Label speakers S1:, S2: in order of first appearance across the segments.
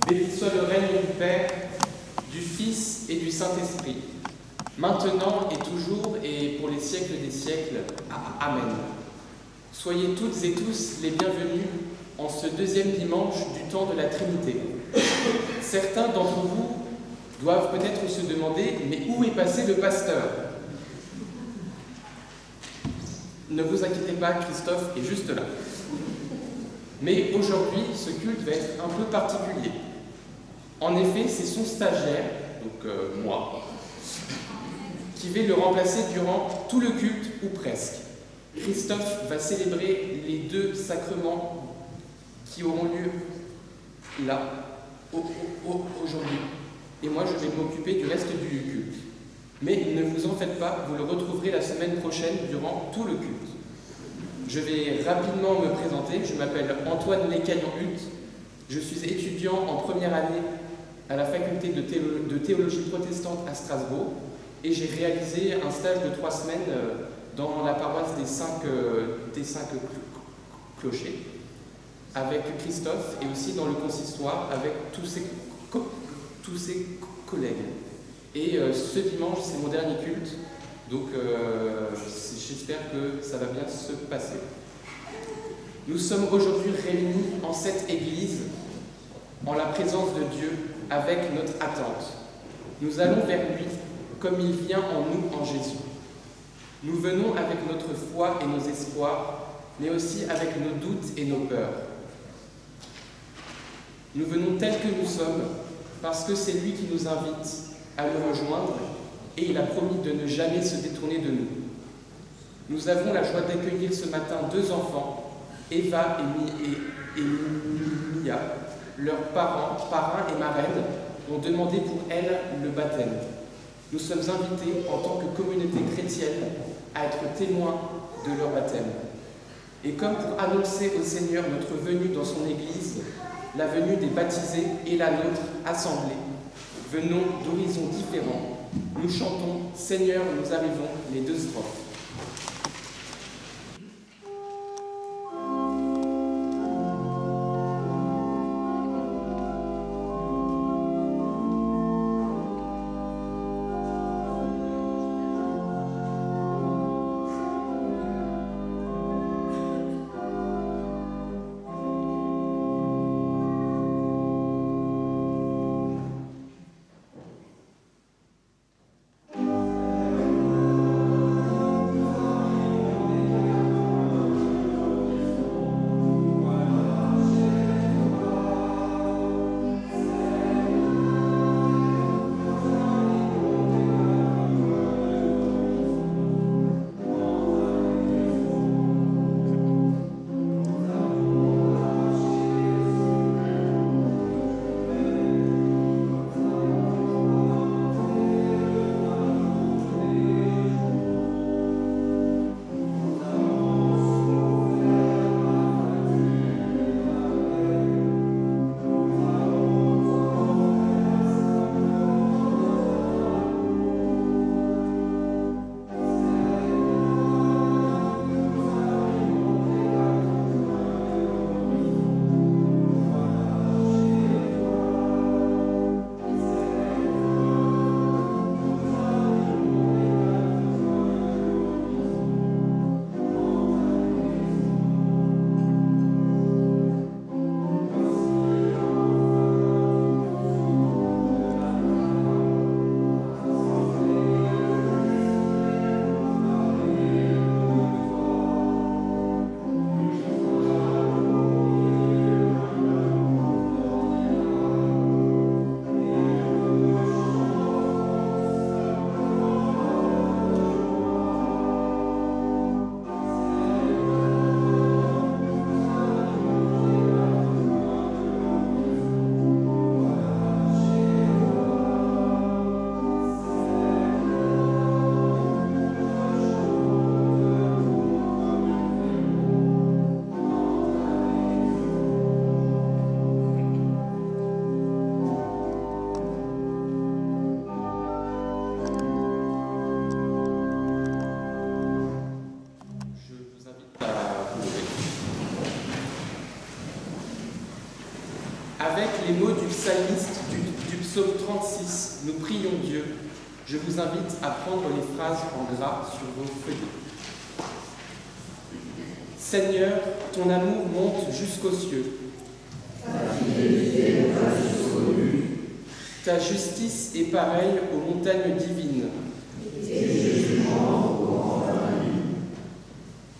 S1: Béni soit le règne du Père, du Fils et du Saint-Esprit, maintenant et toujours et pour les siècles des siècles. Amen. Soyez toutes et tous les bienvenus en ce deuxième dimanche du temps de la Trinité. Certains d'entre vous doivent peut-être se demander « Mais où est passé le pasteur ?» Ne vous inquiétez pas, Christophe est juste là. Mais aujourd'hui, ce culte va être un peu particulier. En effet, c'est son stagiaire, donc moi, qui va le remplacer durant tout le culte, ou presque. Christophe va célébrer les deux sacrements qui auront lieu là, aujourd'hui. Et moi, je vais m'occuper du reste du culte. Mais ne vous en faites pas, vous le retrouverez la semaine prochaine durant tout le culte. Je vais rapidement me présenter. Je m'appelle Antoine Lécaillon-Hult. Je suis étudiant en première année à la faculté de théologie protestante à Strasbourg et j'ai réalisé un stage de 3 semaines dans la paroisse des cinq clochers avec Christophe et aussi dans le consistoire avec tous ses collègues. Et ce dimanche, c'est mon dernier culte, donc j'espère que ça va bien se passer. Nous sommes aujourd'hui réunis en cette église, en la présence de Dieu, avec notre attente. Nous allons vers lui, comme il vient en nous en Jésus. Nous venons avec notre foi et nos espoirs, mais aussi avec nos doutes et nos peurs. Nous venons tels que nous sommes, parce que c'est lui qui nous invite à le rejoindre, et il a promis de ne jamais se détourner de nous. Nous avons la joie d'accueillir ce matin 2 enfants, Eva et Mia. Leurs parents, parrains et marraines, ont demandé pour elles le baptême. Nous sommes invités en tant que communauté chrétienne à être témoins de leur baptême. Et comme pour annoncer au Seigneur notre venue dans son Église, la venue des baptisés et la nôtre assemblée, venons d'horizons différents, nous chantons « Seigneur, nous arrivons » les 2 strophes. Avec les mots du psalmiste du psaume 36, nous prions Dieu. Je vous invite à prendre les phrases en gras sur vos feuillets. Seigneur, ton amour monte jusqu'aux cieux. Ta justice est pareille aux montagnes divines.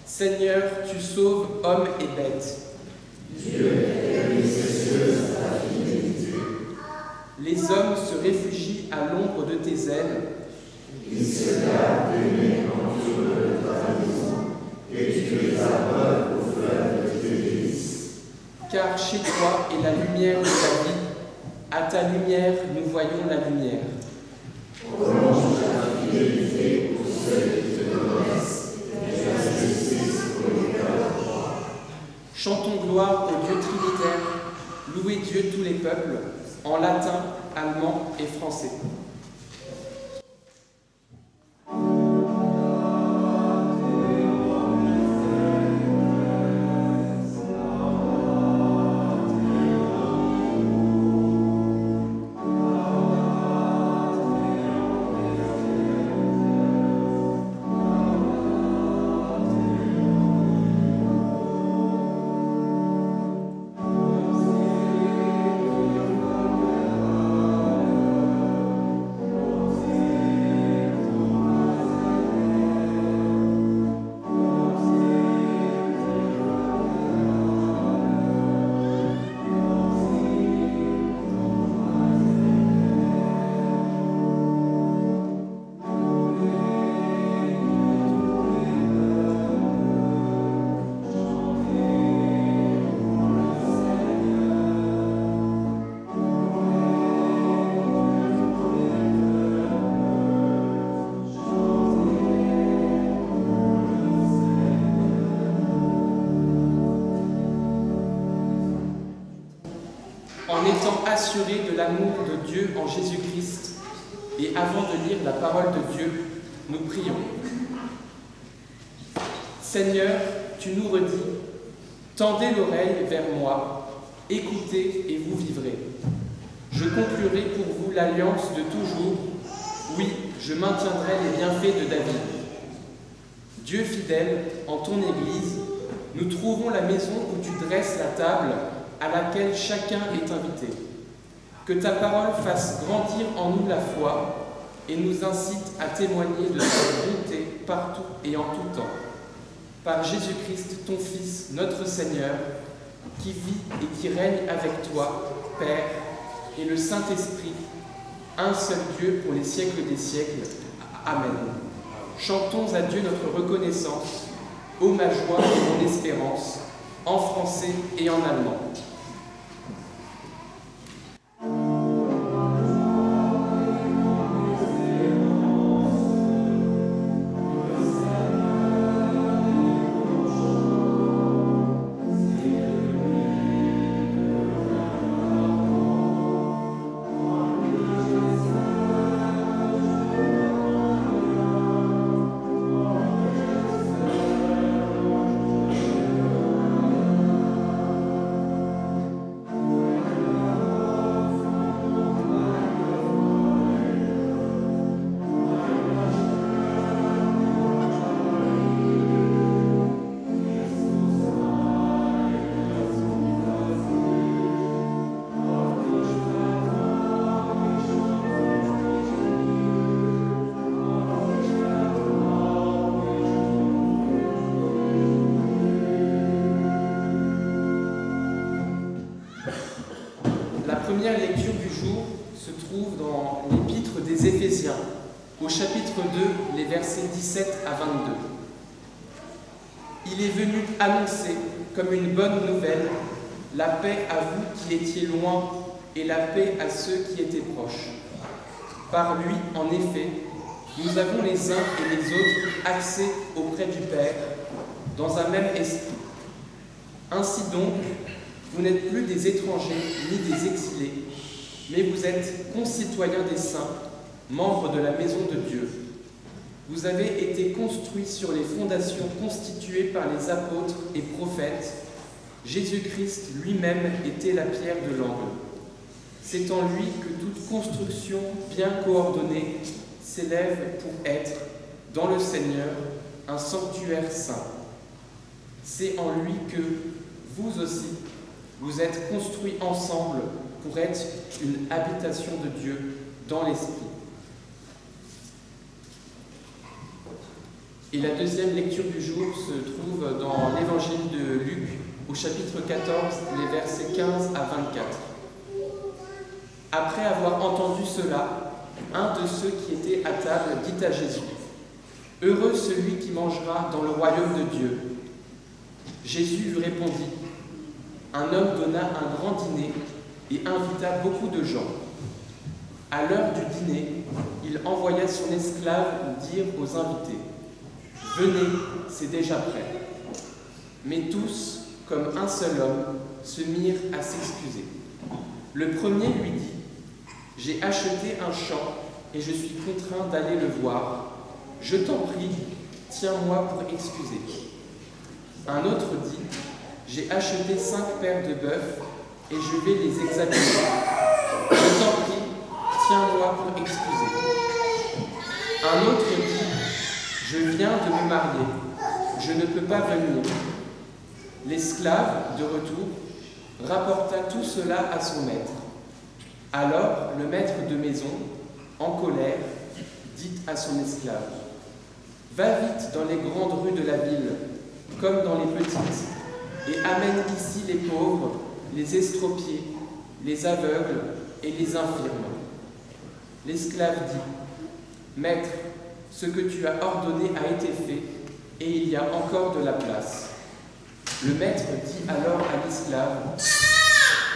S1: Seigneur, tu sauves hommes et bêtes. Les hommes se réfugient à l'ombre de tes ailes.
S2: Ils se gardent de nuit autour de ta maison, et tu les abreuves au fleuve de tes délices.
S1: Car chez toi est la lumière de la vie. À ta lumière, nous voyons la lumière.
S2: Prolonge ta fidélité pour ceux qui te connaissent, et ta justice pour les cœurs droits.
S1: Chantons gloire au Dieu trinitaire. Louez Dieu tous les peuples, en latin, allemand et français. En étant assurés de l'amour de Dieu en Jésus-Christ, et avant de lire la parole de Dieu, nous prions. Seigneur, tu nous redis, tendez l'oreille vers moi, écoutez et vous vivrez. Je conclurai pour vous l'alliance de toujours, oui, je maintiendrai les bienfaits de David. Dieu fidèle, en ton Église, nous trouvons la maison où tu dresses la table à laquelle chacun est invité. Que ta parole fasse grandir en nous la foi et nous incite à témoigner de ta bonté partout et en tout temps. Par Jésus-Christ, ton Fils, notre Seigneur, qui vit et qui règne avec toi, Père, et le Saint-Esprit, un seul Dieu pour les siècles des siècles. Amen. Chantons à Dieu notre reconnaissance, ô ma joie et mon espérance, en français et en allemand. La première lecture du jour se trouve dans l'épître des Éphésiens, au chapitre 2, les versets 17 à 22. Il est venu annoncer, comme une bonne nouvelle, la paix à vous qui étiez loin et la paix à ceux qui étaient proches. Par lui, en effet, nous avons les uns et les autres accès auprès du Père, dans un même esprit. Ainsi donc, vous n'êtes plus des étrangers ni des exilés, mais vous êtes concitoyens des saints, membres de la maison de Dieu. Vous avez été construits sur les fondations constituées par les apôtres et prophètes. Jésus-Christ lui-même était la pierre de l'angle. C'est en lui que toute construction bien coordonnée s'élève pour être, dans le Seigneur, un sanctuaire saint. C'est en lui que, vous aussi, vous êtes construits ensemble pour être une habitation de Dieu dans l'Esprit. Et la deuxième lecture du jour se trouve dans l'Évangile de Luc, au chapitre 14, les versets 15 à 24. Après avoir entendu cela, un de ceux qui étaient à table dit à Jésus : « Heureux celui qui mangera dans le royaume de Dieu. » Jésus lui répondit : « Un homme donna un grand dîner et invita beaucoup de gens. À l'heure du dîner, il envoya son esclave dire aux invités : « Venez, c'est déjà prêt. » Mais tous, comme un seul homme, se mirent à s'excuser. Le premier lui dit : « J'ai acheté un champ et je suis contraint d'aller le voir. Je t'en prie, tiens-moi pour excuser. » Un autre dit : « J'ai acheté 5 paires de bœufs et je vais les examiner. Je t'en prie, tiens-moi pour excuser. » Un autre dit : « Je viens de me marier, je ne peux pas venir. » L'esclave, de retour, rapporta tout cela à son maître. Alors le maître de maison, en colère, dit à son esclave : « Va vite dans les grandes rues de la ville, comme dans les petites, et amène ici les pauvres, les estropiés, les aveugles et les infirmes. » L'esclave dit : « Maître, ce que tu as ordonné a été fait, et il y a encore de la place. » Le maître dit alors à l'esclave :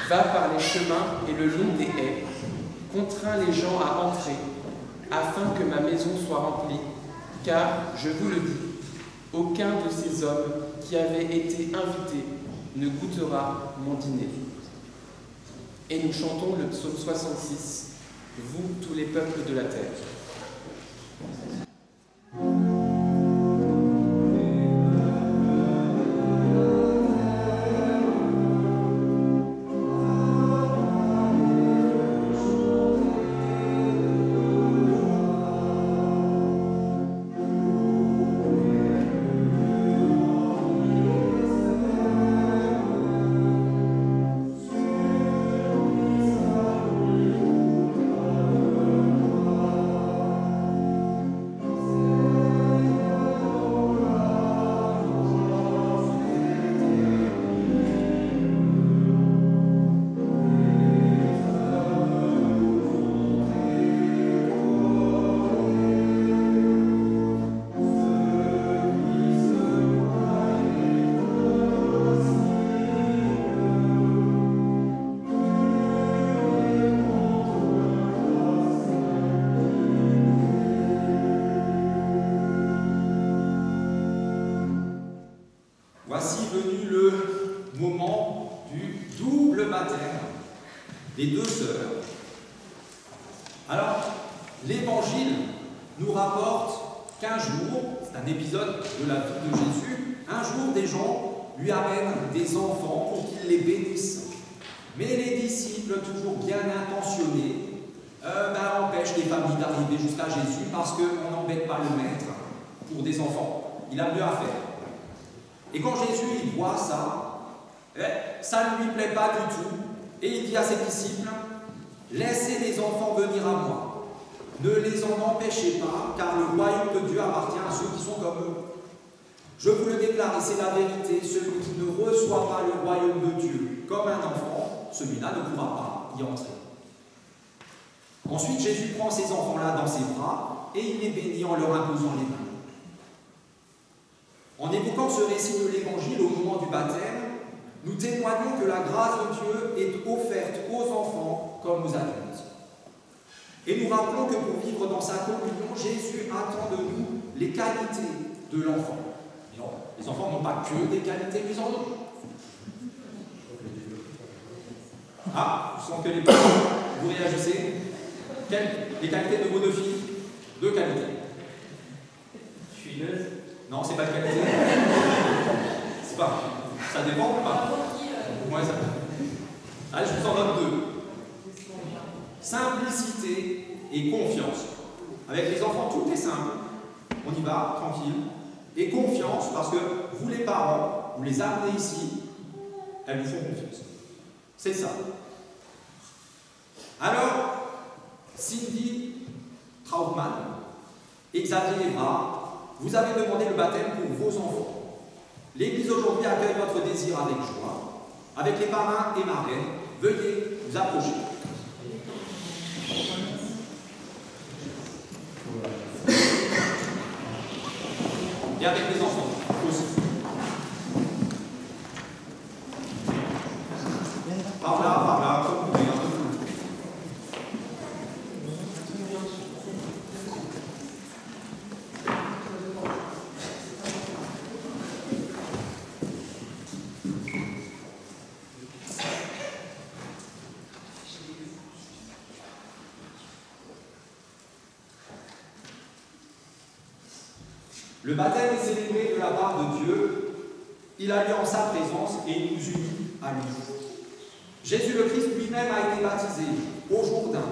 S1: « Va par les chemins et le long des haies, contrains les gens à entrer, afin que ma maison soit remplie, car, je vous le dis, aucun de ces hommes qui avaient été invités ne goûtera mon dîner. » Et nous chantons le psaume 66, « Vous, tous les peuples de la terre. »
S3: Voici venu le moment du double baptême des 2 sœurs. Alors, l'Évangile nous rapporte qu'un jour, c'est un épisode de la vie de Jésus, un jour des gens lui amènent des enfants pour qu'ils les bénissent. Mais les disciples, toujours bien intentionnés, empêchent les familles d'arriver jusqu'à Jésus parce qu'on n'embête pas le maître pour des enfants. Il a mieux à faire. Et quand Jésus il voit ça, ça ne lui plaît pas du tout. Et il dit à ses disciples : « Laissez les enfants venir à moi. Ne les en empêchez pas, car le royaume de Dieu appartient à ceux qui sont comme eux. Je vous le déclare, et c'est la vérité, celui qui ne reçoit pas le royaume de Dieu comme un enfant, celui-là ne pourra pas y entrer. » Ensuite, Jésus prend ces enfants-là dans ses bras et il les bénit en leur imposant les mains. En évoquant ce récit de l'Évangile au moment du baptême, nous témoignons que la grâce de Dieu est offerte aux enfants comme aux adultes. Et nous rappelons que pour vivre dans sa communion, Jésus attend de nous les qualités de l'enfant. Les enfants n'ont pas que des qualités, mais en ont. Ah, je sens que les parents, vous réagissez. Les qualités de vos 2 filles? 2 qualités.
S4: Fuineuse.
S3: Non, c'est pas de qualité. C'est pas. Ça dépend ou pas? Ouais, ça. Allez, je vous en donne 2. simplicité et confiance. Avec les enfants, tout est simple. On y va, tranquille. Et confiance, parce que vous les parents, vous les amenez ici, elles vous font confiance. C'est ça. Alors, Cindy Trautmann et Xavier Lévrard, vous avez demandé le baptême pour vos enfants. L'Église aujourd'hui accueille votre désir avec joie. Avec les parrains et marraines, veuillez vous approcher. Et avec les enfants aussi. Par là, comme vous voulez, un peu plus. Le baptême est célébré de la part de Dieu. Il a lieu en sa présence et il nous unit à lui. Jésus le Christ lui-même a été baptisé au Jourdain.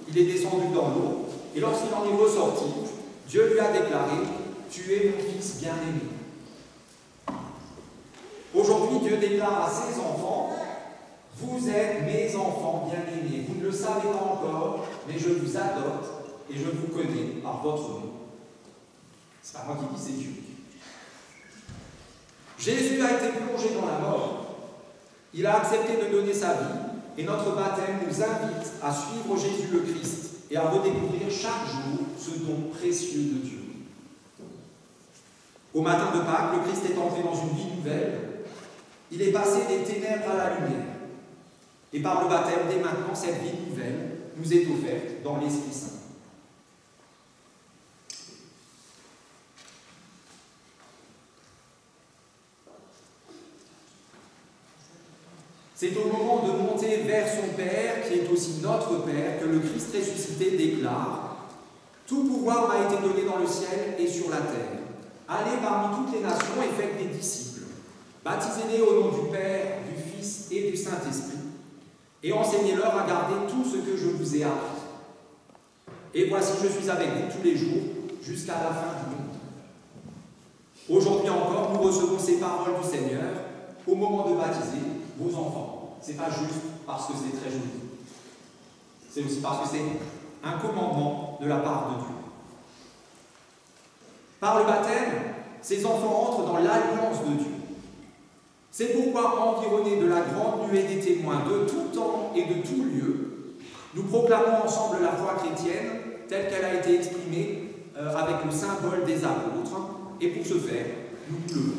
S3: Il est descendu dans l'eau et lorsqu'il en est ressorti, Dieu lui a déclaré « Tu es mon fils bien-aimé ». Aujourd'hui, Dieu déclare à ses enfants « Vous êtes mes enfants bien-aimés. Vous ne le savez pas encore, mais je vous adopte et je vous connais par votre nom. » C'est pas moi qui dis, c'est Dieu. Jésus a été plongé dans la mort. Il a accepté de donner sa vie et notre baptême nous invite à suivre Jésus le Christ et à redécouvrir chaque jour ce don précieux de Dieu. Au matin de Pâques, le Christ est entré dans une vie nouvelle. Il est passé des ténèbres à la lumière. Et par le baptême, dès maintenant, cette vie nouvelle nous est offerte dans l'Esprit Saint. C'est au moment de monter vers son Père, qui est aussi notre Père, que le Christ ressuscité déclare « Tout pouvoir m'a été donné dans le ciel et sur la terre. Allez parmi toutes les nations et faites des disciples. Baptisez-les au nom du Père, du Fils et du Saint-Esprit, et enseignez-leur à garder tout ce que je vous ai appris. Et voici, je suis avec vous tous les jours, jusqu'à la fin du monde. » Aujourd'hui encore, nous recevons ces paroles du Seigneur au moment de baptiser vos enfants. C'est pas juste parce que c'est très joli. C'est aussi parce que c'est un commandement de la part de Dieu. Par le baptême, ces enfants entrent dans l'alliance de Dieu. C'est pourquoi, environnés de la grande nuée des témoins de tout temps et de tout lieu, nous proclamons ensemble la foi chrétienne telle qu'elle a été exprimée avec le symbole des apôtres, et pour ce faire, nous nous levons.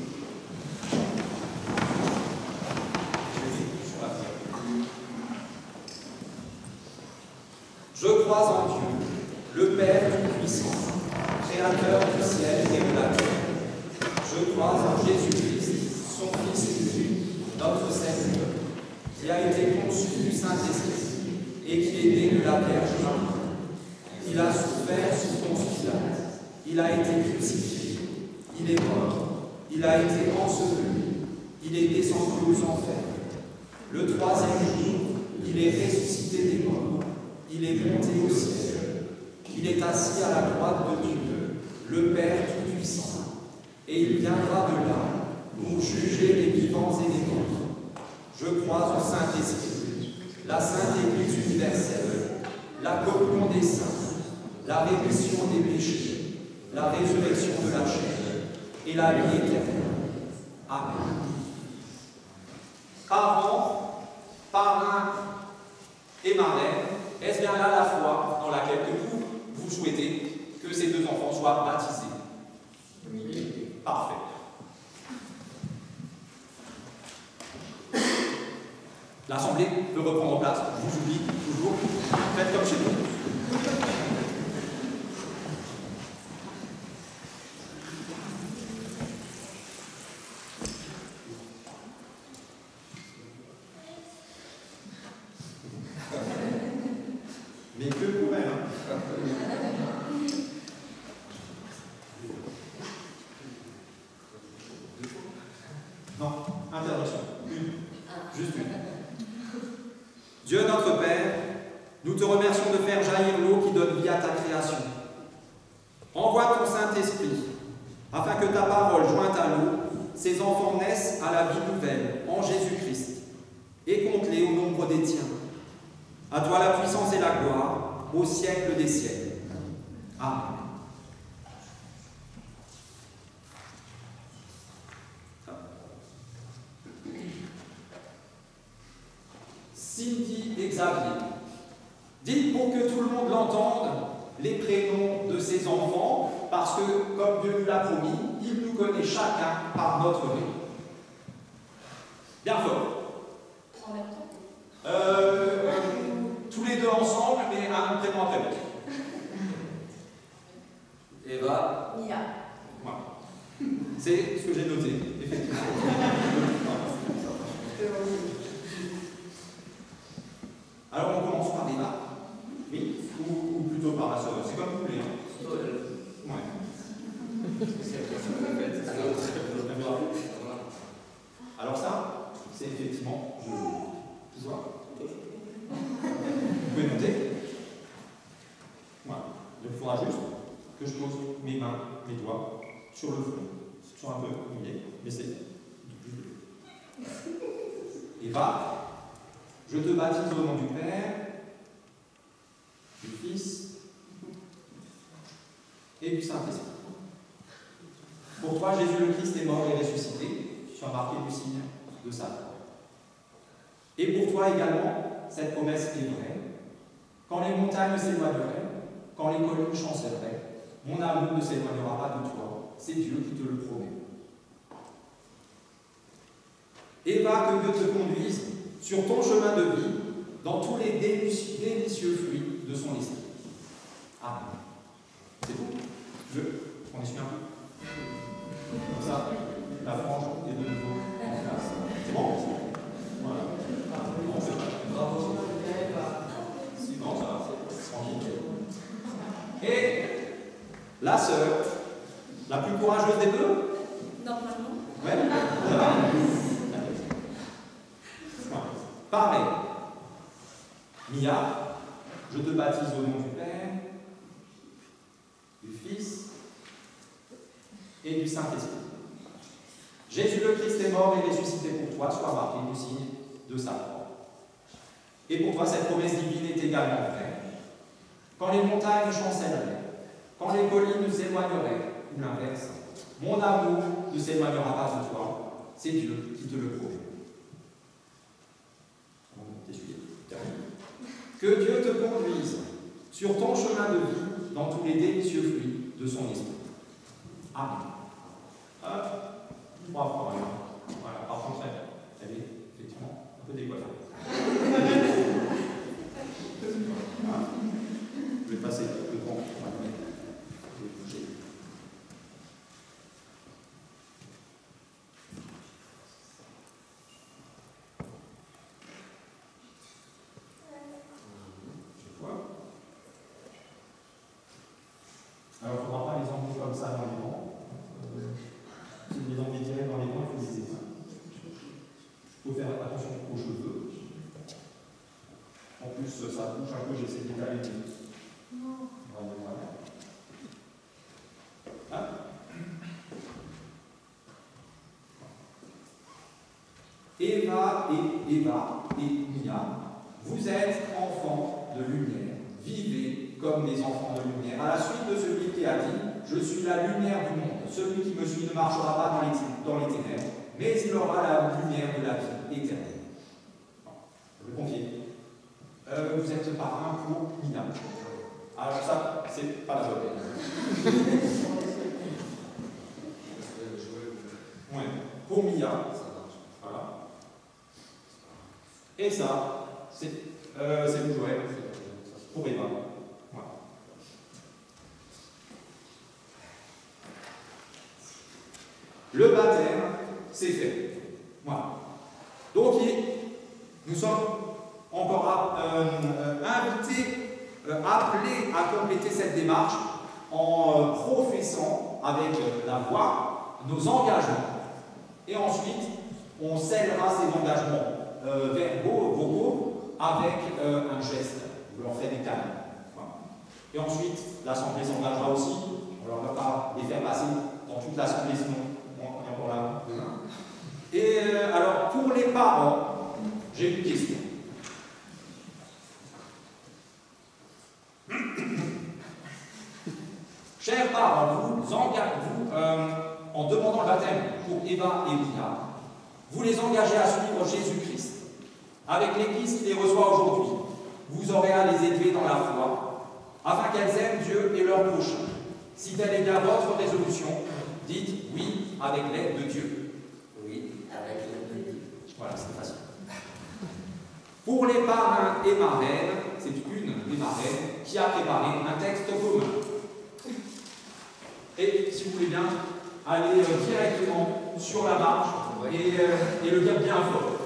S3: Je crois en Dieu, le Père Tout-Puissant, Créateur du ciel et de la terre. Je crois en Jésus-Christ, son Fils unique, notre Seigneur, qui a été conçu du Saint-Esprit et qui est né de la Vierge Marie. Il a souffert sous Ponce Pilate, il a été crucifié, il est mort, il a été enseveli, il est descendu aux enfers. Le troisième jour, il est ressuscité des morts. Il est monté au ciel. Il est assis à la droite de Dieu, le Père Tout-Puissant. Et il viendra de là pour juger les vivants et les morts. Je crois au Saint-Esprit, la Sainte Église universelle, la communion des saints, la rémission des péchés, la résurrection de la chair et la vie éternelle. Amen. Parents, parrains et marraines, est-ce bien là la foi dans laquelle vous souhaitez que ces deux enfants soient baptisés? Oui. Parfait. L'Assemblée peut reprendre place. Je vous oublie toujours. Faites comme chez nous. Mais que pour elle, hein. Non, intervention. Une. Juste une. Dieu notre Père, Nous te remercions de faire jaillir l'eau qui donne vie à ta création. Envoie ton Saint-Esprit, afin que ta parole, jointe à l'eau, ces enfants naissent à la vie nouvelle, en Jésus-Christ, et compte-les au nombre des tiens. À toi la puissance et la gloire, au siècle des siècles. Amen. Cindy et Xavier. Dites pour que tout le monde l'entende les prénoms de ses enfants, parce que, comme Dieu nous l'a promis, il nous connaît chacun par notre nom. Bien fort.
S4: En même temps.
S3: Tous les deux ensemble, mais un prénom après l'autre. Eva.
S4: Mia.
S3: Voilà. C'est ce que j'ai noté, effectivement. Alors on commence par Eva. Oui, ou plutôt par la sœur. C'est comme vous voulez. Ouais. Alors ça, c'est effectivement, je vois. Vous pouvez noter. Voilà. Il faudra juste que je pose mes mains, mes doigts sur le front. C'est toujours un peu mouillé, mais c'est Eva. Je te baptise au nom du Père, du Fils et du Saint-Esprit. Pour toi, Jésus le Christ est mort et ressuscité. Tu as marqué du signe de sa croix. Et pour toi également, cette promesse est vraie. Quand les montagnes s'éloigneraient, quand les collines chancelleraient, mon amour ne s'éloignera pas de toi. C'est Dieu qui te le promet. Eva, que Dieu te conduise sur ton chemin de vie, dans tous les délicieux fruits de son esprit. Amen. C'est bon. On essuie un peu. Comme ça, la frange est de nouveau en place. C'est bon. Voilà. Bon, c'est pas. Bravo. Non, ça va. Tranquille. Et la sœur, la plus courageuse des deux.
S4: Normalement.
S3: Ouais. Voilà. Pareil. Mia, je te baptise au nom du Père, du Fils et du Saint-Esprit. Jésus le Christ est mort et ressuscité pour toi, sois marqué du signe de sa croix. Et pour toi, cette promesse divine est également vraie. Quand les montagnes chancelleraient, quand les collines s'éloigneraient, ou l'inverse, mon amour ne s'éloignera pas de toi, c'est Dieu qui te le promet. Que Dieu te conduise sur ton chemin de vie dans tous les délicieux fruits de son esprit. Amen. Trois fois, voilà, par contre, elle est effectivement un peu décoiffée. Voilà. Je vais passer le temps. Je vais bouger. Alors, il ne faudra pas les emmener comme ça dans les dents. Si vous les emmenez direct dans les dents, il faut les éteindre. Il faut faire attention aux cheveux. En plus, ça bouge un peu, j'essaie d'étaler. Voilà. Hein? Eva et Mia, vous êtes enfants de lumière. Vivez comme des enfants de lumière. À la suite de celui qui a dit « Je suis la lumière du monde. Celui qui me suit ne marchera pas dans les ténèbres, mais il aura la lumière de la vie éternelle. » Je vais confier. Vous êtes parrain pour Mia. Alors ça, c'est pas la bonne. Ouais. Pour Mia. Voilà. Et ça, c'est vous jouez. Pour Eva. Voilà. Le baptême, c'est fait. Voilà. Donc, nous sommes encore invités, appelés à compléter cette démarche en professant avec la voix nos engagements. Et ensuite, on scellera ces engagements verbaux, vocaux, avec un geste vous leur ferez des câlins. Voilà. Et ensuite, l'Assemblée s'engagera aussi. Alors, on ne va pas les faire passer dans toute l'Assemblée, sinon on est encore là demain. Et alors, pour les parents, j'ai une question. Chers parents, vous, en demandant le baptême pour Eva et Mia, vous les engagez à suivre Jésus-Christ. Avec l'Église qui les reçoit aujourd'hui, vous aurez à les élever dans la foi, afin qu'elles aiment Dieu et leur prochain. Si telle est bien votre résolution, dites oui avec l'aide de Dieu. Oui, avec l'aide de Dieu. Voilà, c'est facile. Pour les parrains et marraines, c'est une des marraines qui a préparé un texte commun. Et si vous voulez bien, allez directement sur la marche et le dire bien fort.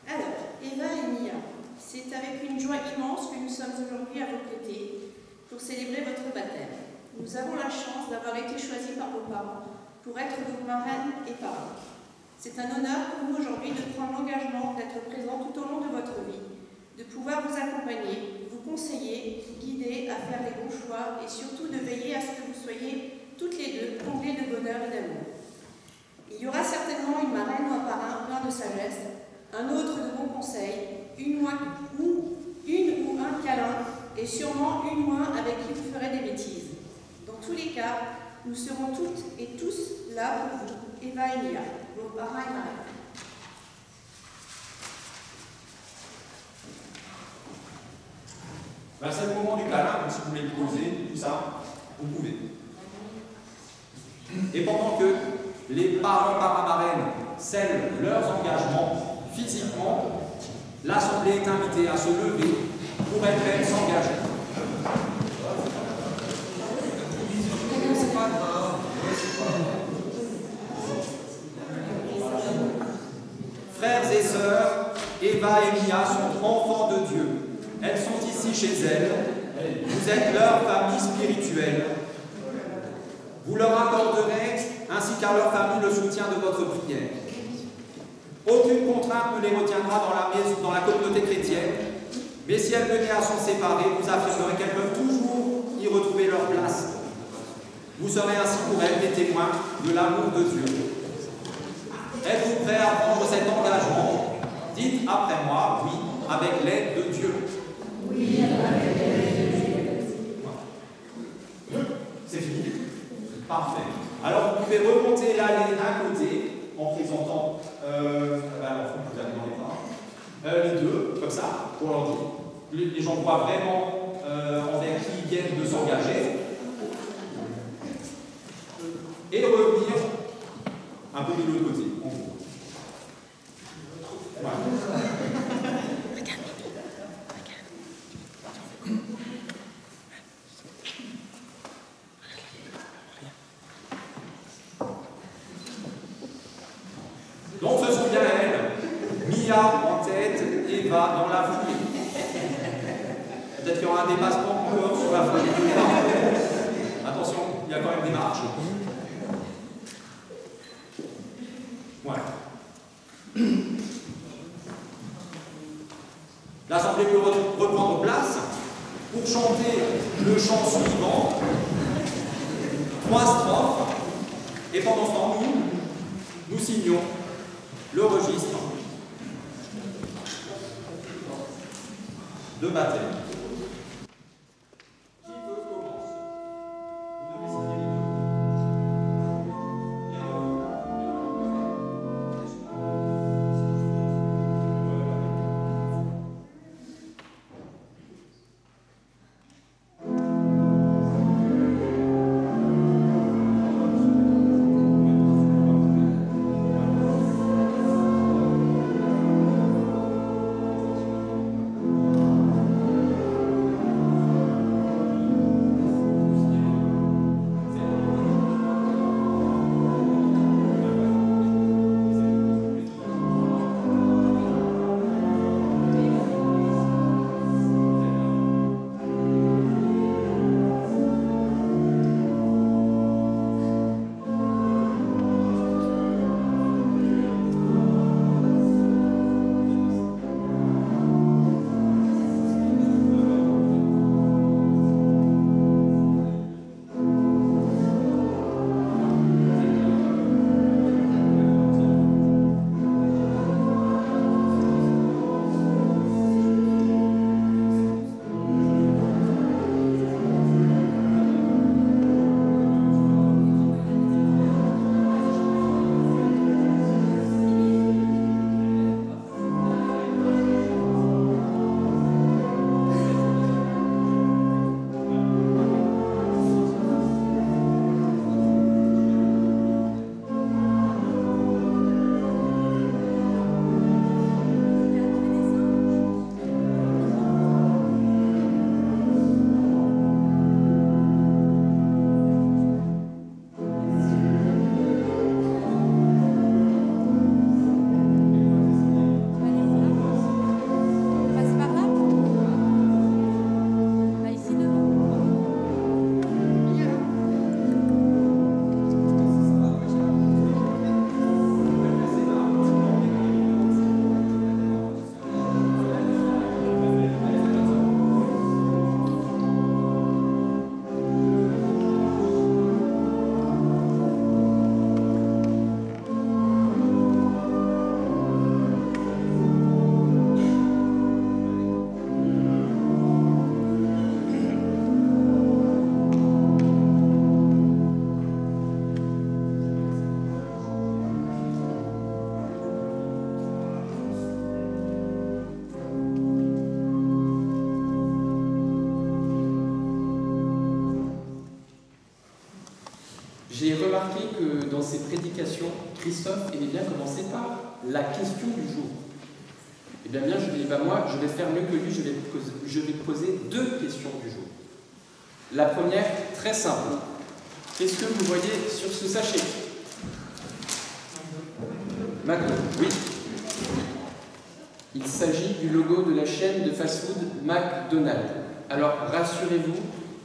S4: Alors, Eva et Mia, c'est avec une joie immense que nous sommes aujourd'hui à vos côtés pour célébrer votre baptême. Nous avons la chance d'avoir été choisis par vos parents pour être vos marraines et parrains. C'est un honneur pour nous aujourd'hui de prendre l'engagement d'être présents tout au long de votre vie, de pouvoir vous accompagner, vous conseiller, vous guider à faire les bons choix et surtout de veiller à ce que vous soyez toutes les deux comblées de bonheur et d'amour. Il y aura certainement une marraine ou un parrain plein de sagesse, un autre de bons conseils, une ou un câlin et sûrement une moins avec qui vous ferez des bêtises. Dans tous les cas, nous serons toutes et tous là pour vous, Eva et Mia, vos parrains et marraines.
S3: Ben, c'est le moment du câlin, donc si vous voulez le poser, tout ça, vous pouvez. Et pendant que les parents marraines scellent leurs engagements physiquement, l'Assemblée est invitée à se lever pour elle-même s'engager. Frères et sœurs, Eva et Mia sont enfants de Dieu. Elles sont ici chez elles. Vous êtes leur famille spirituelle. Vous leur accorderez, ainsi qu'à leur famille, le soutien de votre prière. Aucune contrainte ne les retiendra dans la communauté chrétienne, mais si elles venaient à s'en séparer, vous affirmerez qu'elles peuvent toujours y retrouver leur place. Vous serez ainsi pour elles des témoins de l'amour de Dieu. Êtes-vous prêts à prendre cet engagement? Dites après moi, oui, avec l'aide de Dieu.
S2: Oui, avec l'aide de Dieu.
S3: C'est fini? Parfait. Alors vous pouvez remonter l'allée d'un côté en présentant l'enfant que vous avez dans les bras. Les deux, comme ça, pour leur dire. Les gens voient vraiment envers qui ils viennent de s'engager. Et revenir un peu de l'autre côté, en gros. Voilà. Donc ce sont bien elles, Mia en tête, Eva dans la foulée. Peut-être qu'il y aura un dépassement encore sur la foulée. Attention, il y a quand même des marches. Voilà. L'Assemblée peut reprendre place pour chanter le chant suivant, 3 strophes, et pendant ce temps, nous signons le registre de baptême. Qui veut commencer? Vous devez signer les deux.
S2: Amen.
S1: j'ai remarqué que dans ses prédications, Christophe aimait bien commencer par la question du jour. Eh bien, je lui ai dit, moi, je vais faire mieux que lui, je vais poser 2 questions du jour. La première, très simple. Qu'est-ce que vous voyez sur ce sachet? McDo, oui. Il s'agit du logo de la chaîne de fast-food McDonald's. Alors, rassurez-vous,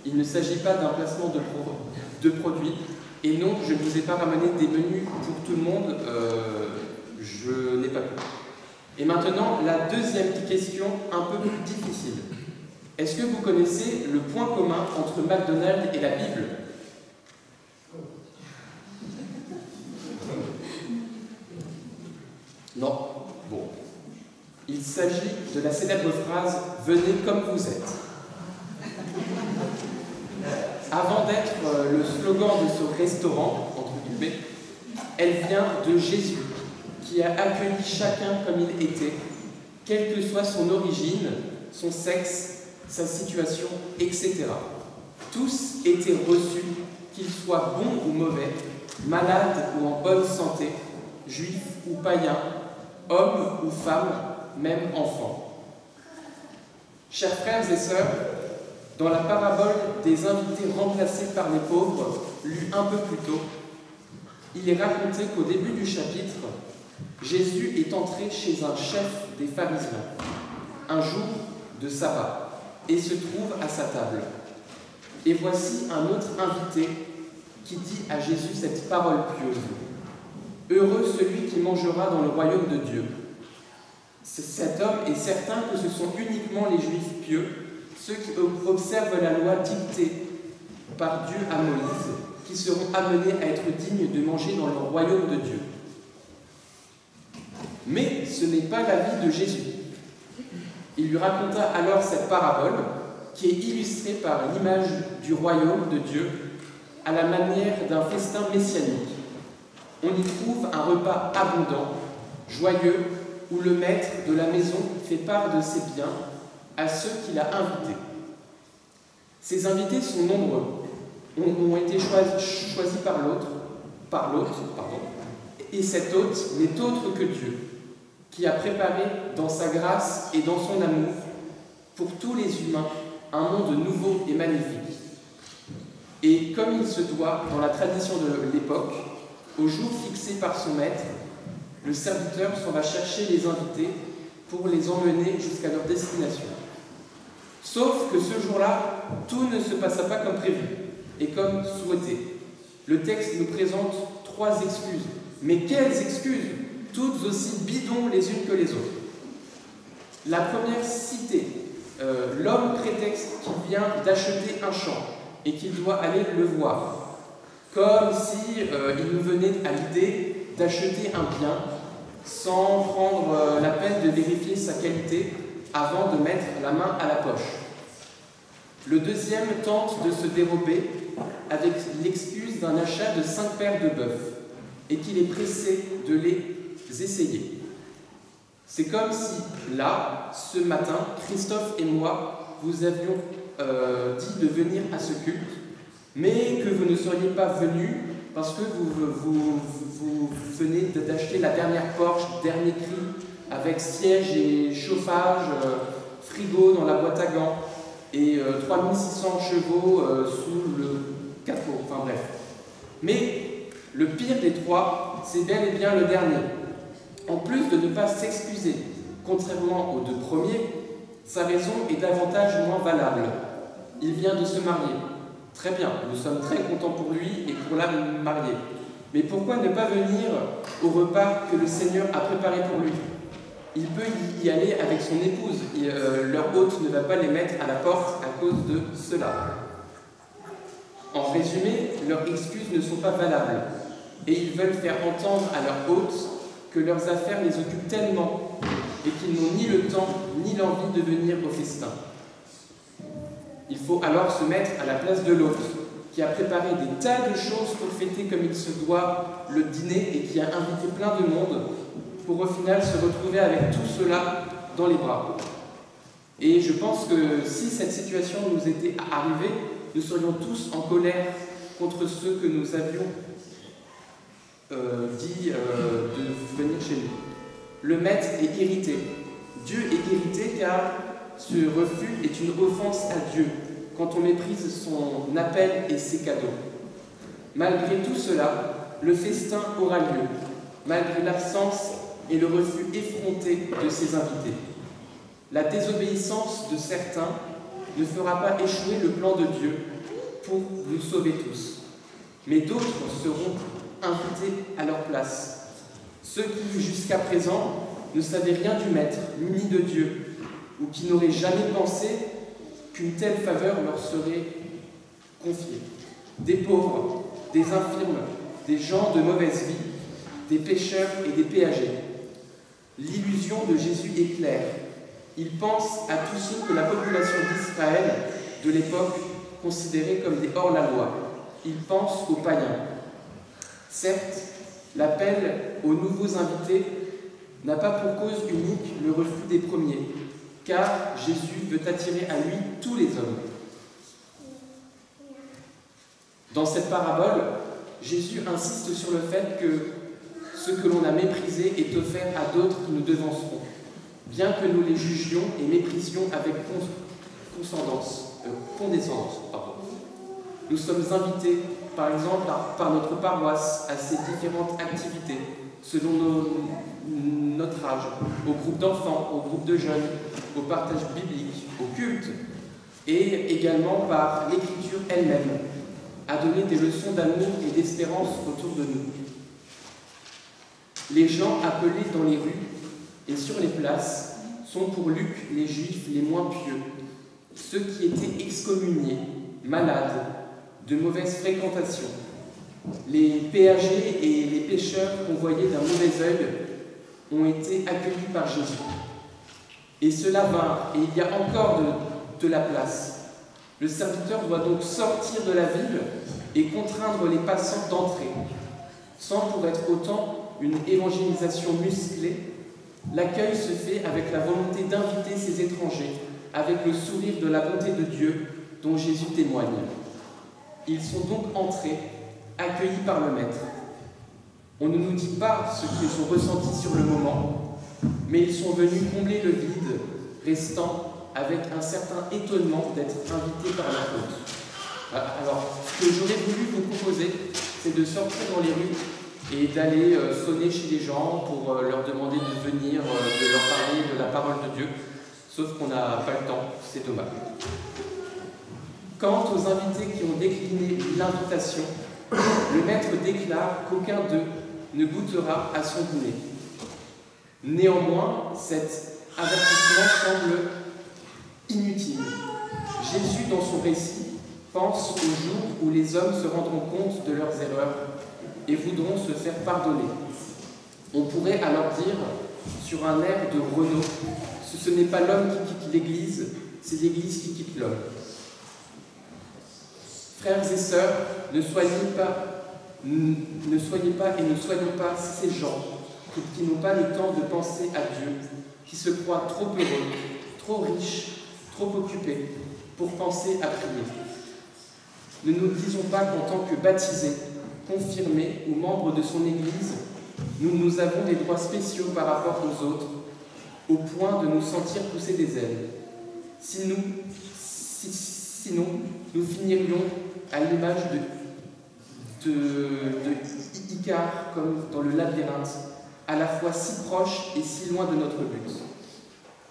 S1: il ne s'agit pas d'un placement de produits. Et non, je ne vous ai pas ramené des menus pour tout le monde. Je n'ai pas pu. Et maintenant, la deuxième question, un peu plus difficile. Est-ce que vous connaissez le point commun entre McDonald's et la Bible? Non. Bon. Il s'agit de la célèbre phrase « Venez comme vous êtes ». Avant d'être le slogan de ce restaurant, entre guillemets, elle vient de Jésus, qui a accueilli chacun comme il était, quelle que soit son origine, son sexe, sa situation, etc. Tous étaient reçus, qu'ils soient bons ou mauvais, malades ou en bonne santé, juifs ou païens, hommes ou femmes, même enfants. Chers frères et sœurs, dans la parabole des invités remplacés par les pauvres, lue un peu plus tôt, il est raconté qu'au début du chapitre, Jésus est entré chez un chef des pharisiens, un jour de sabbat, et se trouve à sa table. Et voici un autre invité qui dit à Jésus cette parole pieuse. « Heureux celui qui mangera dans le royaume de Dieu. » Cet homme est certain que ce sont uniquement les Juifs pieux, ceux qui observent la loi dictée par Dieu à Moïse, qui seront amenés à être dignes de manger dans le royaume de Dieu. Mais ce n'est pas l'avis de Jésus. Il lui raconta alors cette parabole, qui est illustrée par l'image du royaume de Dieu, à la manière d'un festin messianique. On y trouve un repas abondant, joyeux, où le maître de la maison fait part de ses biens à ceux qu'il a invités. Ces invités sont nombreux, ont été choisis par l'autre, et cet hôte n'est autre que Dieu, qui a préparé dans sa grâce et dans son amour pour tous les humains un monde nouveau et magnifique. Et comme il se doit dans la tradition de l'époque, au jour fixé par son maître, le serviteur s'en va chercher les invités pour les emmener jusqu'à leur destination. Sauf que ce jour-là, tout ne se passa pas comme prévu et comme souhaité. Le texte nous présente 3 excuses. Mais quelles excuses! Toutes aussi bidons les unes que les autres. La première citée, l'homme prétexte qu'il vient d'acheter un champ et qu'il doit aller le voir. Comme si il nous venait à l'idée d'acheter un bien sans prendre la peine de vérifier sa qualité avant de mettre la main à la poche. Le deuxième tente de se dérober avec l'excuse d'un achat de 5 paires de bœufs et qu'il est pressé de les essayer. C'est comme si, là, ce matin, Christophe et moi, vous avions dit de venir à ce culte, mais que vous ne seriez pas venus parce que vous venez d'acheter la dernière Porsche, dernier cri, avec siège et chauffage, frigo dans la boîte à gants, et 3600 chevaux sous le capot, enfin bref. Mais le pire des 3, c'est bel et bien le dernier. En plus de ne pas s'excuser, contrairement aux 2 premiers, sa raison est davantage moins valable. Il vient de se marier. Très bien, nous sommes très contents pour lui et pour la mariée. Mais pourquoi ne pas venir au repas que le Seigneur a préparé pour lui? Il peut y aller avec son épouse. Leur hôte ne va pas les mettre à la porte à cause de cela. En résumé, leurs excuses ne sont pas valables. Et ils veulent faire entendre à leur hôte que leurs affaires les occupent tellement et qu'ils n'ont ni le temps ni l'envie de venir au festin. Il faut alors se mettre à la place de l'hôte, qui a préparé des tas de choses pour fêter comme il se doit le dîner et qui a invité plein de monde pour au final se retrouver avec tout cela dans les bras. Et je pense que si cette situation nous était arrivée, nous serions tous en colère contre ceux que nous avions dit de venir chez nous. Le maître est irrité. Dieu est irrité car ce refus est une offense à Dieu quand on méprise son appel et ses cadeaux. Malgré tout cela, le festin aura lieu, malgré l'absence et le refus effronté de ses invités. La désobéissance de certains ne fera pas échouer le plan de Dieu pour nous sauver tous. Mais d'autres seront invités à leur place. Ceux qui, jusqu'à présent, ne savaient rien du Maître, ni de Dieu, ou qui n'auraient jamais pensé qu'une telle faveur leur serait confiée. Des pauvres, des infirmes, des gens de mauvaise vie, des pécheurs et des péagers. L'illusion de Jésus est claire. Il pense à tous ceux que la population d'Israël de l'époque considérait comme des hors-la-loi. Il pense aux païens. Certes, l'appel aux nouveaux invités n'a pas pour cause unique le refus des premiers, car Jésus veut attirer à lui tous les hommes. Dans cette parabole, Jésus insiste sur le fait que ce que l'on a méprisé est offert à d'autres qui nous devanceront, bien que nous les jugions et méprisions avec condescendance. Nous sommes invités, par exemple, par notre paroisse à ces différentes activités, selon notre âge, au groupe d'enfants, au groupe de jeunes, au partage biblique, au culte, et également par l'Écriture elle-même, à donner des leçons d'amour et d'espérance autour de nous. Les gens appelés dans les rues et sur les places sont pour Luc les Juifs les moins pieux, ceux qui étaient excommuniés, malades, de mauvaise fréquentation. Les péagers et les pécheurs qu'on voyait d'un mauvais œil ont été accueillis par Jésus. Et cela va, et il y a encore de la place. Le serviteur doit donc sortir de la ville et contraindre les passants d'entrer. Sans pour être autant une évangélisation musclée, l'accueil se fait avec la volonté d'inviter ces étrangers, avec le sourire de la bonté de Dieu dont Jésus témoigne. Ils sont donc entrés, accueillis par le Maître. On ne nous dit pas ce qu'ils ont ressenti sur le moment, mais ils sont venus combler le vide, restant avec un certain étonnement d'être invités par la faute. Alors, ce que j'aurais voulu vous proposer, c'est de sortir dans les rues et d'aller sonner chez les gens pour leur demander de venir, de leur parler de la parole de Dieu, sauf qu'on n'a pas le temps, c'est dommage. Quant aux invités qui ont décliné l'invitation, le Maître déclare qu'aucun d'eux ne goûtera à son dîner. Néanmoins, cet avertissement semble inutile. Jésus, dans son récit, pense au jour où les hommes se rendront compte de leurs erreurs et voudront se faire pardonner. On pourrait alors dire, sur un air de Renaud, ce n'est pas l'homme qui quitte l'Église, c'est l'Église qui quitte l'homme. Frères et sœurs, ne soyez pas et ne soyons pas ces gens qui n'ont pas le temps de penser à Dieu, qui se croient trop heureux, trop riches, trop occupés pour penser à prier. Ne nous disons pas qu'en tant que baptisés, confirmés ou membres de son Église, nous avons des droits spéciaux par rapport aux autres, au point de nous sentir pousser des ailes. Sinon, nous finirions à l'image de Icare, comme dans le labyrinthe, à la fois si proche et si loin de notre but.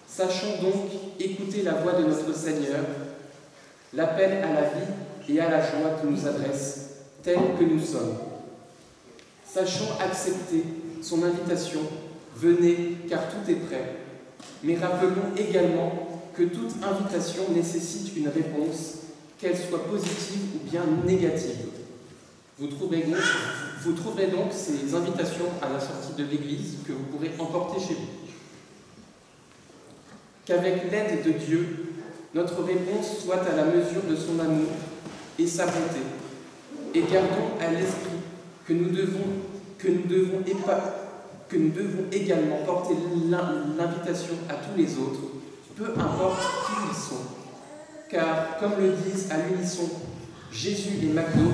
S1: Sachons donc écouter la voix de notre Seigneur, l'appel à la vie et à la joie qu'il nous adresse, tels que nous sommes. Sachons accepter son invitation, venez car tout est prêt. Mais rappelons également que toute invitation nécessite une réponse, qu'elle soit positive ou bien négative. Vous trouverez donc ces invitations à la sortie de l'Église que vous pourrez emporter chez vous. Qu'avec l'aide de Dieu, notre réponse soit à la mesure de son amour et sa bonté. Et gardons à l'esprit que nous devons également porter l'invitation à tous les autres, peu importe qui ils sont. Car, comme le disent à l'unisson Jésus et McDo,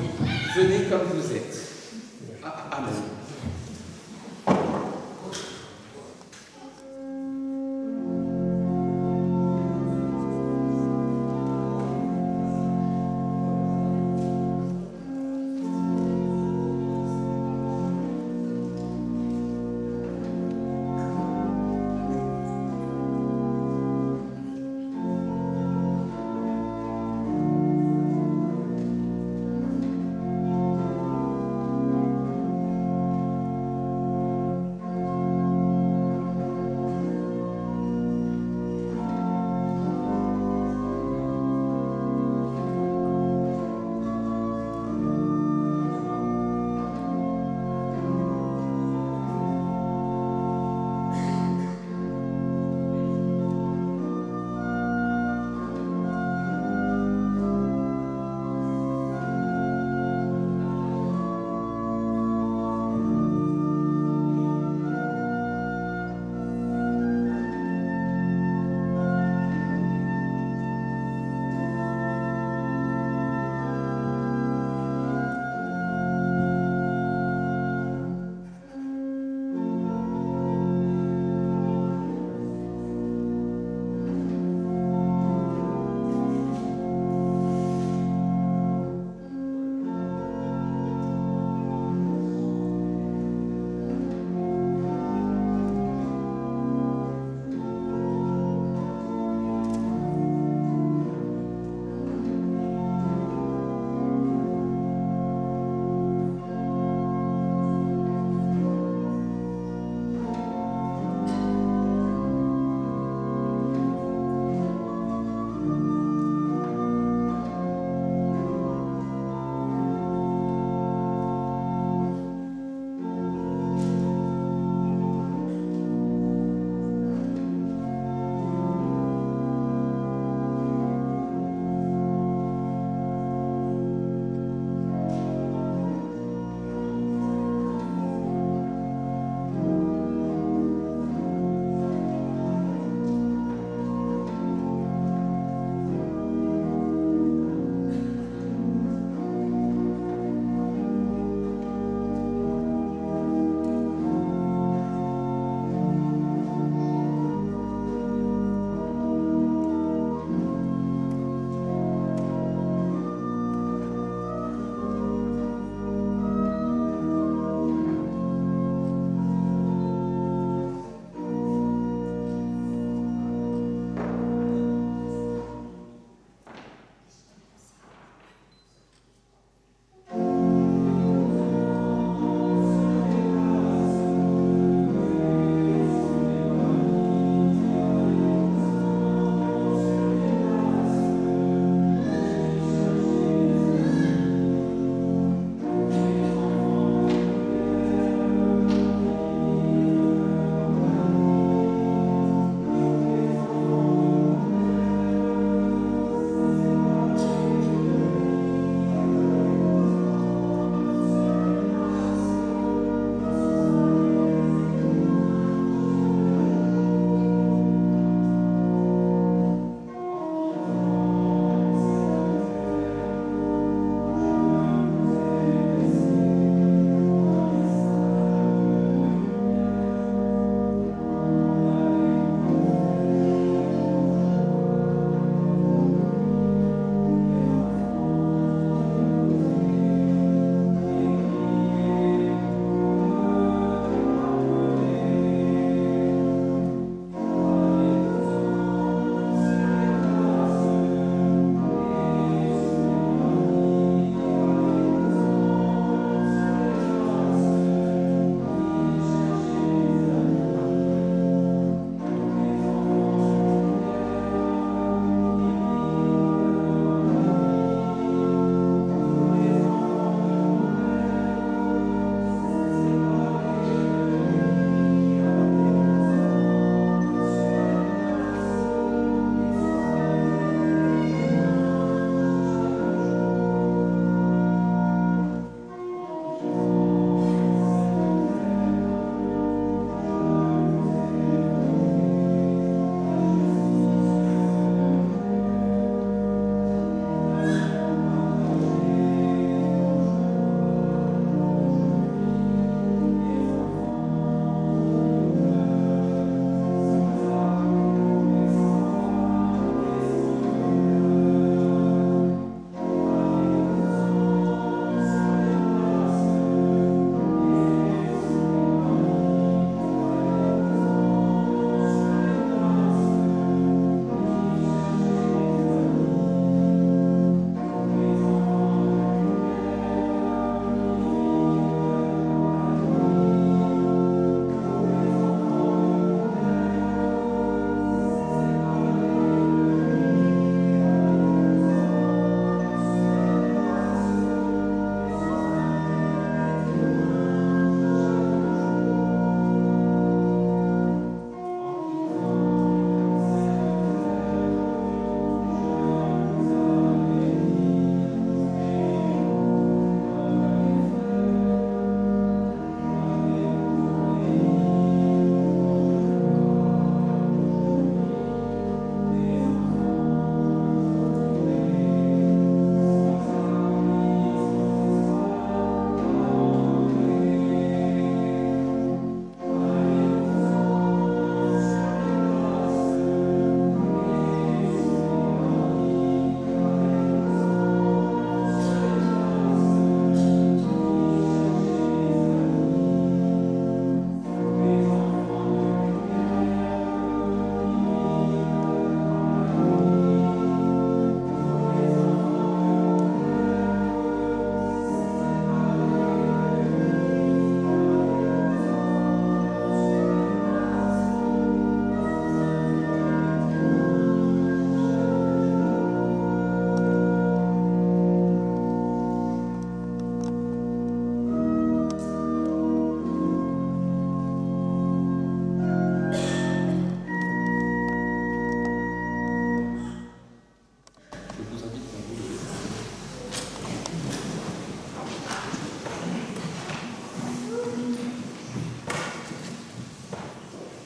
S1: venez comme vous êtes. Amen.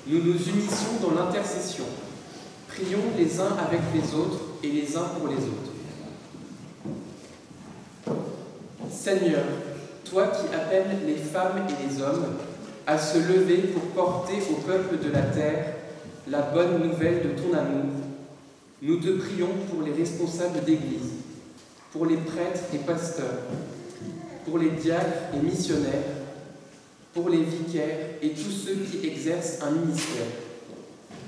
S1: nous nous unissons dans l'intercession. Prions les uns avec les autres et les uns pour les autres. Seigneur, toi qui appelles les femmes et les hommes à se lever pour porter au peuple de la terre la bonne nouvelle de ton amour, nous te prions pour les responsables d'Église, pour les prêtres et pasteurs, pour les diacres et missionnaires, pour les vicaires et tous ceux qui exercent un ministère.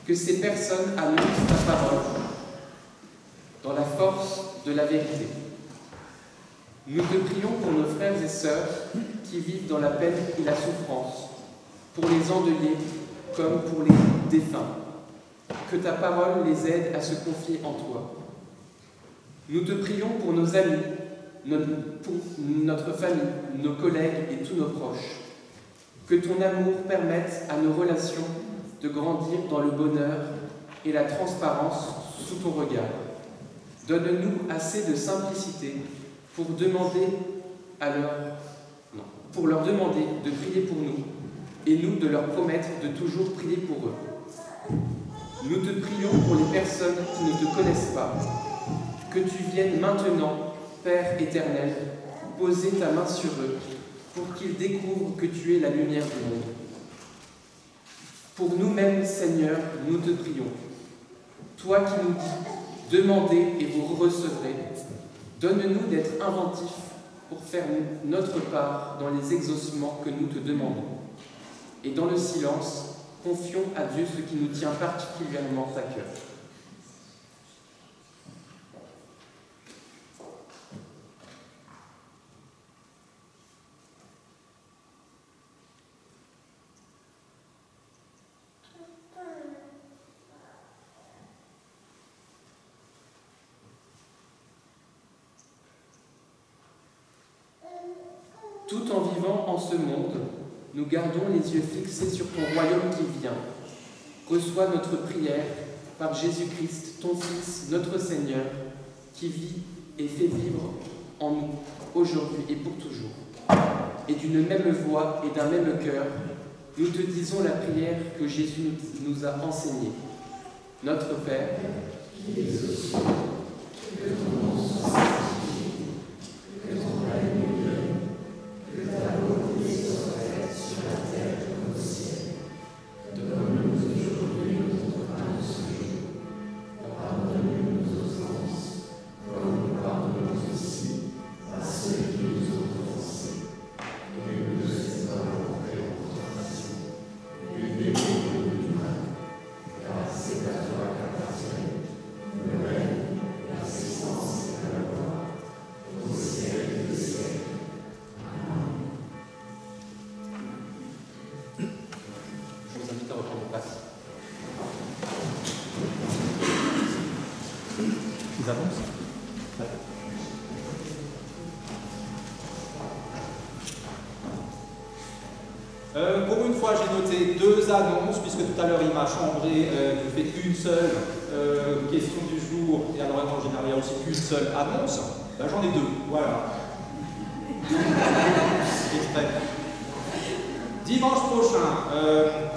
S1: Que ces personnes annoncent ta parole dans la force de la vérité. Nous te prions pour nos frères et sœurs qui vivent dans la peine et la souffrance, pour les endeuillés comme pour les défunts. Que ta parole les aide à se confier en toi. Nous te prions pour nos amis, pour notre famille, nos collègues et tous nos proches. Que ton amour permette à nos relations de grandir dans le bonheur et la transparence sous ton regard. Donne-nous assez de simplicité pour leur demander de prier pour nous et nous de leur promettre de toujours prier pour eux. Nous te prions pour les personnes qui ne te connaissent pas. Que tu viennes maintenant, Père éternel, poser ta main sur eux pour qu'ils découvrent que tu es la lumière du monde. Pour nous-mêmes, Seigneur, nous te prions. Toi qui nous dis, demandez et vous recevrez, donne-nous d'être inventifs pour faire notre part dans les exaucements que nous te demandons. Et dans le silence, confions à Dieu ce qui nous tient particulièrement à cœur. Tout en vivant en ce monde, nous gardons les yeux fixés sur ton royaume qui vient. Reçois notre prière par Jésus-Christ, ton Fils, notre Seigneur, qui vit et fait vivre en nous, aujourd'hui et pour toujours. Et d'une même voix et d'un même cœur, nous te disons la prière que Jésus nous a enseignée. Notre Père, qui es aux cieux, que ton nom soit sanctifié, que ton règne vienne, que ta volonté soit faite sur la terre comme au ciel. Donne-nous aujourd'hui notre pain de ce jour. Pardonne-nous nos offenses, comme nous pardonnons aussi à ceux qui nous ont offensés. Et ne nous laisse pas entrer en tentation, mais délivre-nous du mal, car c'est à toi qu'appartiennent le règne, la puissance et la gloire, au siècle des siècles. Je vous invite à reprendre place.
S3: Ils avancent. Pour une fois, j'ai noté 2 annonces, puisque tout à l'heure il m'a chambré, il fait une seule question du jour, et alors en général il y a aussi une seule annonce. Là j'en ai 2, voilà. Exprès. Dimanche prochain,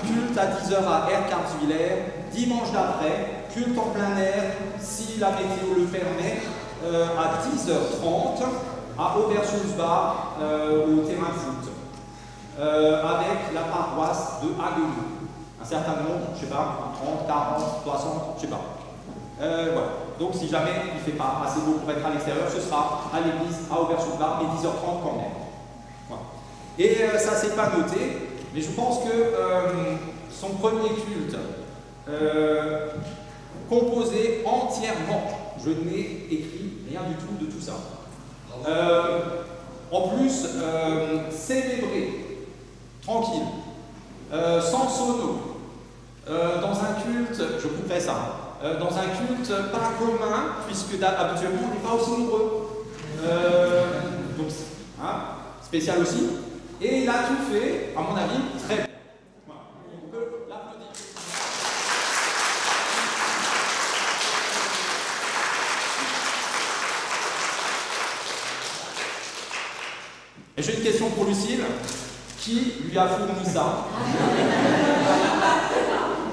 S3: culte à 10h à Ercardsvillers. Dimanche d'après, culte en plein air, si la météo le permet, à 10h30 à Oberschulzbach, au terrain de foot, avec la paroisse de Haguenau. Un certain nombre, je ne sais pas, 30, 40, 60, je ne sais pas. Voilà. Donc si jamais il ne fait pas assez beau pour être à l'extérieur, ce sera à l'église à Oberschulzbach, mais 10h30 quand même. Voilà. Et ça c'est pas noté, mais je pense que son premier culte composé entièrement, je n'ai écrit rien du tout de tout ça. En plus, célébré, tranquille, sans sono, dans un culte, je couperai ça, dans un culte pas commun, puisque habituellement on n'est pas aussi nombreux. Donc, hein, spécial aussi. Et il a tout fait, à mon avis, très bien. Voilà. On peut l'applaudir. Et j'ai une question pour Lucille. Qui lui a fourni ça?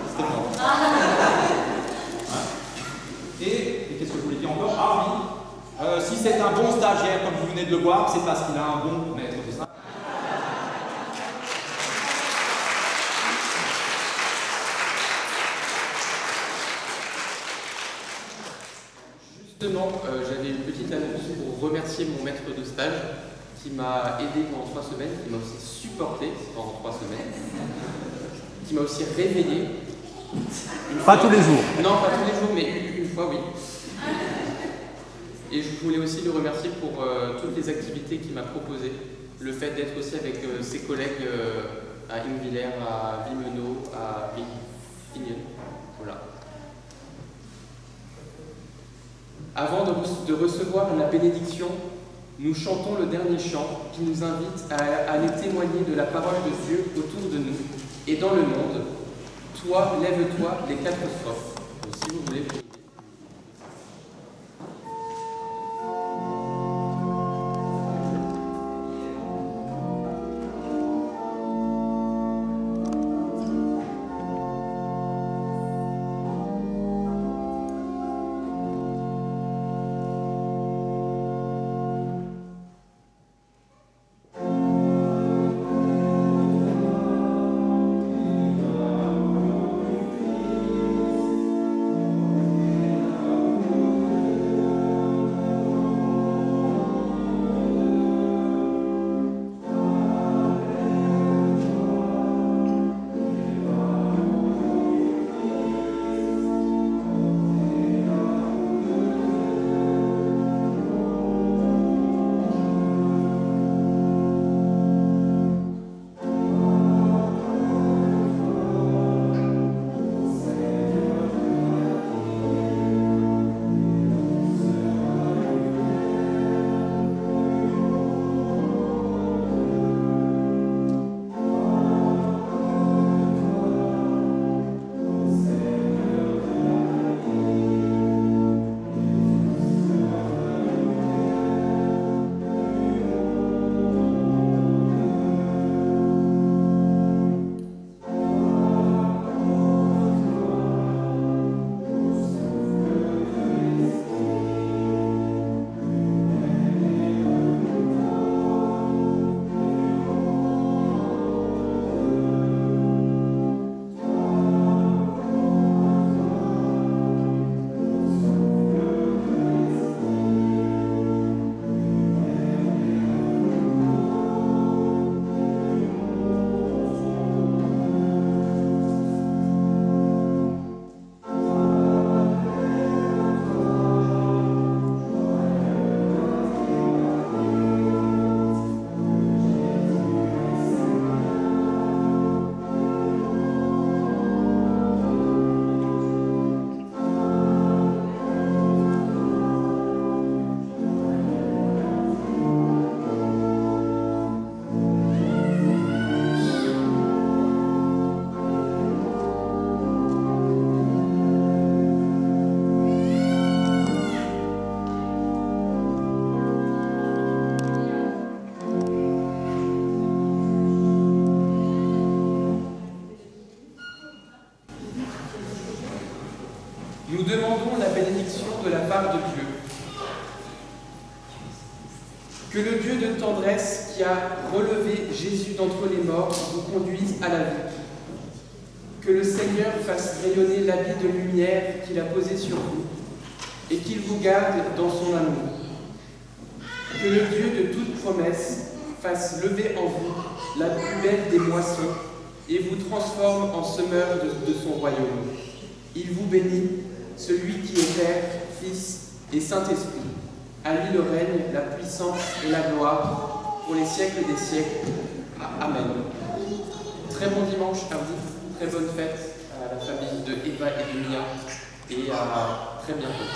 S3: C'était moi. Et qu'est-ce que je voulais dire encore? Ah oui, si c'est un bon stagiaire, comme vous venez de le voir, c'est parce qu'il a un bon maître de ça.
S1: Justement, j'avais une petite annonce pour remercier mon maître de stage qui m'a aidé pendant 3 semaines, qui m'a aussi supporté pendant 3 semaines, qui m'a aussi réveillé.
S5: Pas tous les jours.
S1: Non, pas tous les jours, mais une fois, oui. Et je voulais aussi le remercier pour toutes les activités qu'il m'a proposées. Le fait d'être aussi avec ses collègues à Ingvillers, à Vimeno, à Vignes. Voilà. Avant de recevoir la bénédiction, nous chantons le dernier chant qui nous invite à aller témoigner de la parole de Dieu autour de nous et dans le monde. Toi, lève-toi, les 4 strophes. Donc, si vous voulez. Nous demandons la bénédiction de la part de Dieu. Que le Dieu de tendresse qui a relevé Jésus d'entre les morts vous conduise à la vie. Que le Seigneur fasse rayonner l'habit de lumière qu'il a posé sur vous et qu'il vous garde dans son amour. Que le Dieu de toute promesse fasse lever en vous la plus belle des moissons et vous transforme en semeur de son royaume. Il vous bénit, celui qui est Père, Fils et Saint-Esprit. À lui le règne, la puissance et la gloire pour les siècles des siècles. Amen. Très bon dimanche à vous, très bonne fête à la famille de Eva et de Mia et à très bientôt.